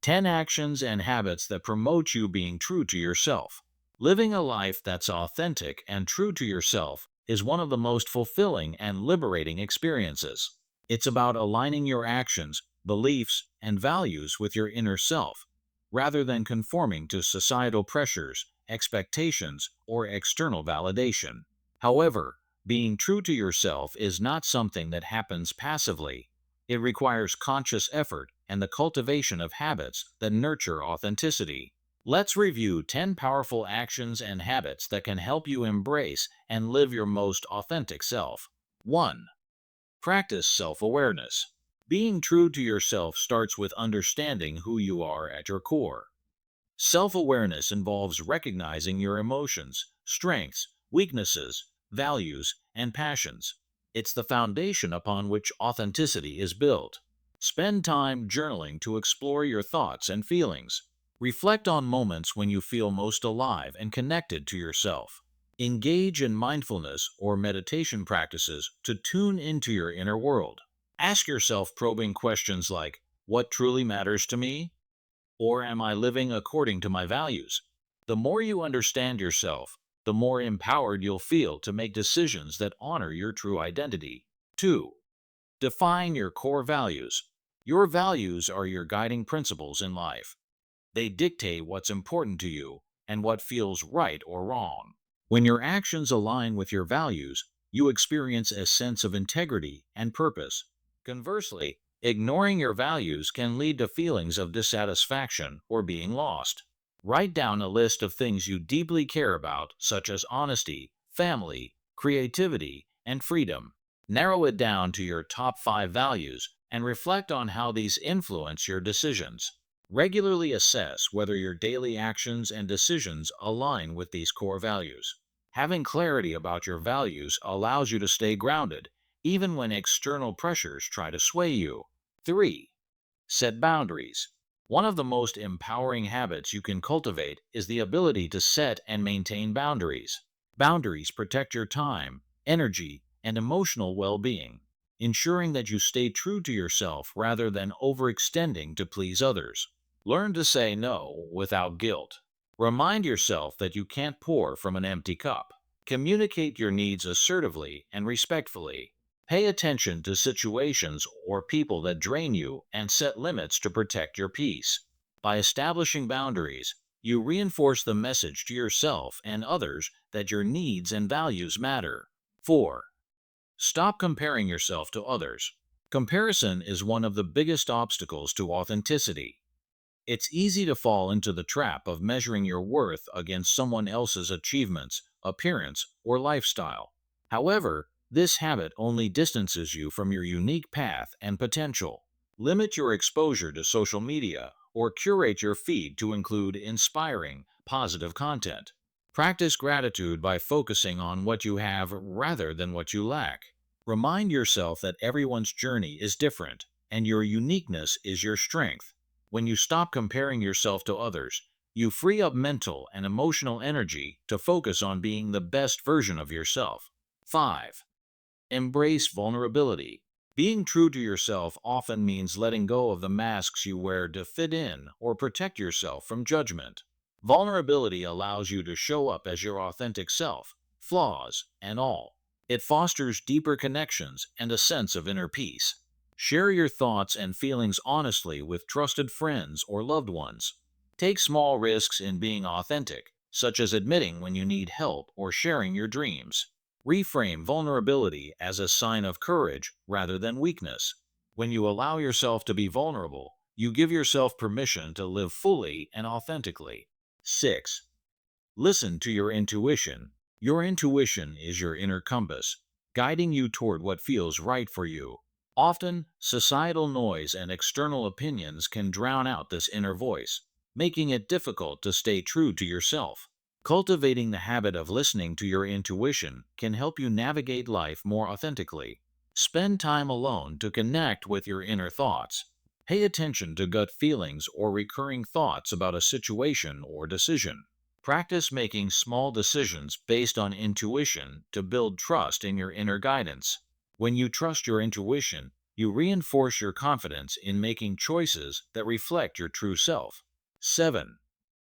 10 actions and habits that promote you being true to yourself. Living a life that's authentic and true to yourself is one of the most fulfilling and liberating experiences. It's about aligning your actions, beliefs, and values with your inner self, rather than conforming to societal pressures, expectations, or external validation. However, being true to yourself is not something that happens passively. It requires conscious effort and the cultivation of habits that nurture authenticity. Let's review 10 powerful actions and habits that can help you embrace and live your most authentic self. 1. Practice self awareness. Being true to yourself starts with understanding who you are at your core. Self awareness involves recognizing your emotions, strengths, weaknesses, values, and passions. It's the foundation upon which authenticity is built. Spend time journaling to explore your thoughts and feelings. Reflect on moments when you feel most alive and connected to yourself. Engage in mindfulness or meditation practices to tune into your inner world. Ask yourself probing questions like, what truly matters to me? Or am I living according to my values? The more you understand yourself, the more empowered you'll feel to make decisions that honor your true identity. 2. Define your core values. Your values are your guiding principles in life. They dictate what's important to you and what feels right or wrong. When your actions align with your values, you experience a sense of integrity and purpose. Conversely, ignoring your values can lead to feelings of dissatisfaction or being lost. Write down a list of things you deeply care about, such as honesty, family, creativity, and freedom. Narrow it down to your top 5 values and reflect on how these influence your decisions. Regularly assess whether your daily actions and decisions align with these core values. Having clarity about your values allows you to stay grounded, even when external pressures try to sway you. 3. Set boundaries. One of the most empowering habits you can cultivate is the ability to set and maintain boundaries. Boundaries protect your time, energy, and emotional well being, ensuring that you stay true to yourself rather than overextending to please others. Learn to say no without guilt. Remind yourself that you can't pour from an empty cup. Communicate your needs assertively and respectfully. Pay attention to situations or people that drain you and set limits to protect your peace. By establishing boundaries, you reinforce the message to yourself and others that your needs and values matter. 4. Stop comparing yourself to others. Comparison is one of the biggest obstacles to authenticity. It's easy to fall into the trap of measuring your worth against someone else's achievements, appearance, or lifestyle. However, this habit only distances you from your unique path and potential. Limit your exposure to social media or curate your feed to include inspiring, positive content. Practice gratitude by focusing on what you have rather than what you lack. Remind yourself that everyone's journey is different, and your uniqueness is your strength. When you stop comparing yourself to others, you free up mental and emotional energy to focus on being the best version of yourself. 5. Embrace vulnerability. Being true to yourself often means letting go of the masks you wear to fit in or protect yourself from judgment. Vulnerability allows you to show up as your authentic self, flaws and all. It fosters deeper connections and a sense of inner peace. Share your thoughts and feelings honestly with trusted friends or loved ones. Take small risks in being authentic, such as admitting when you need help or sharing your dreams. Reframe vulnerability as a sign of courage rather than weakness. When you allow yourself to be vulnerable, you give yourself permission to live fully and authentically. 6. Listen to your intuition. Your intuition is your inner compass, guiding you toward what feels right for you. Often, societal noise and external opinions can drown out this inner voice, making it difficult to stay true to yourself. Cultivating the habit of listening to your intuition can help you navigate life more authentically. Spend time alone to connect with your inner thoughts. Pay attention to gut feelings or recurring thoughts about a situation or decision. Practice making small decisions based on intuition to build trust in your inner guidance. When you trust your intuition, You reinforce your confidence in making choices that reflect your true self. 7.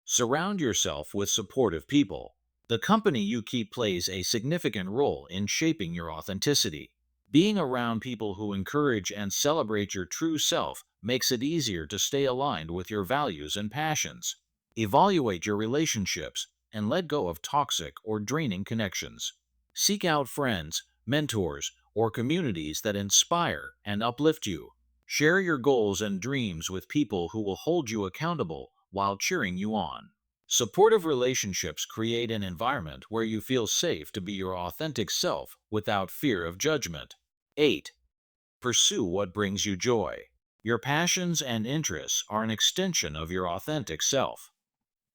Surround yourself with supportive people. The company you keep plays a significant role in shaping your authenticity. Being around people who encourage and celebrate your true self makes it easier to stay aligned with your values and passions. Evaluate your relationships and let go of toxic or draining connections. Seek out friends, mentors, or communities that inspire and uplift you. Share your goals and dreams with people who will hold you accountable while cheering you on. Supportive relationships create an environment where you feel safe to be your authentic self without fear of judgment. 8. Pursue what brings you joy. Your passions and interests are an extension of your authentic self.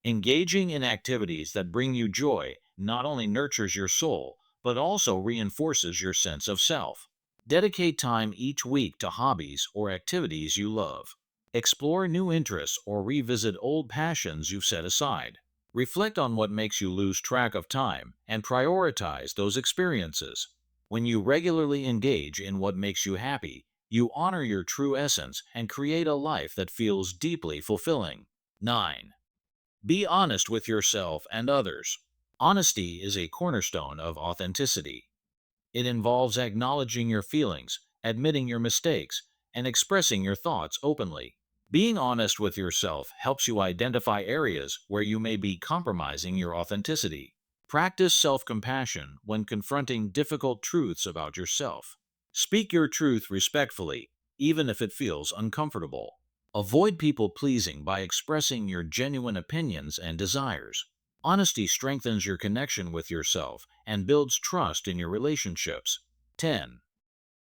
Engaging in activities that bring you joy not only nurtures your soul, but also reinforces your sense of self. Dedicate time each week to hobbies or activities you love. Explore new interests or revisit old passions you've set aside. Reflect on what makes you lose track of time and prioritize those experiences. When you regularly engage in what makes you happy, you honor your true essence and create a life that feels deeply fulfilling. 9. Be honest with yourself and others. Honesty is a cornerstone of authenticity. It involves acknowledging your feelings, admitting your mistakes, and expressing your thoughts openly. Being honest with yourself helps you identify areas where you may be compromising your authenticity. Practice self-compassion when confronting difficult truths about yourself. Speak your truth respectfully, even if it feels uncomfortable. Avoid people pleasing by expressing your genuine opinions and desires. Honesty strengthens your connection with yourself and builds trust in your relationships. 10.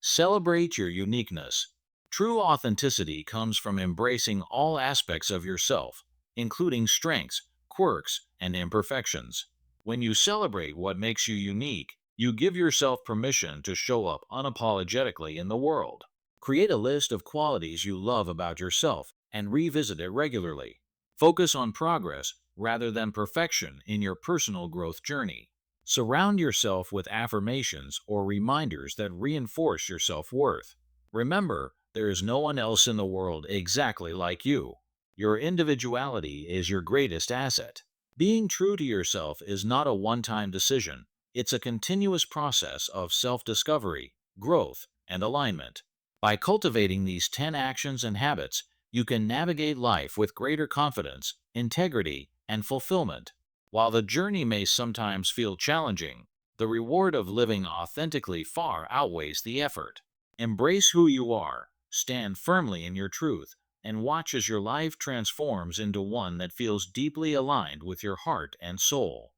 Celebrate your uniqueness. True authenticity comes from embracing all aspects of yourself, including strengths, quirks, and imperfections. When you celebrate what makes you unique, you give yourself permission to show up unapologetically in the world. Create a list of qualities you love about yourself and revisit it regularly. Focus on progress rather than perfection in your personal growth journey. Surround yourself with affirmations or reminders that reinforce your self-worth. Remember, there is no one else in the world exactly like you. Your individuality is your greatest asset. Being true to yourself is not a one-time decision. It's a continuous process of self-discovery, growth, and alignment. By cultivating these 10 actions and habits, you can navigate life with greater confidence, integrity, and fulfillment. While the journey may sometimes feel challenging, the reward of living authentically far outweighs the effort. Embrace who you are, stand firmly in your truth, and watch as your life transforms into one that feels deeply aligned with your heart and soul.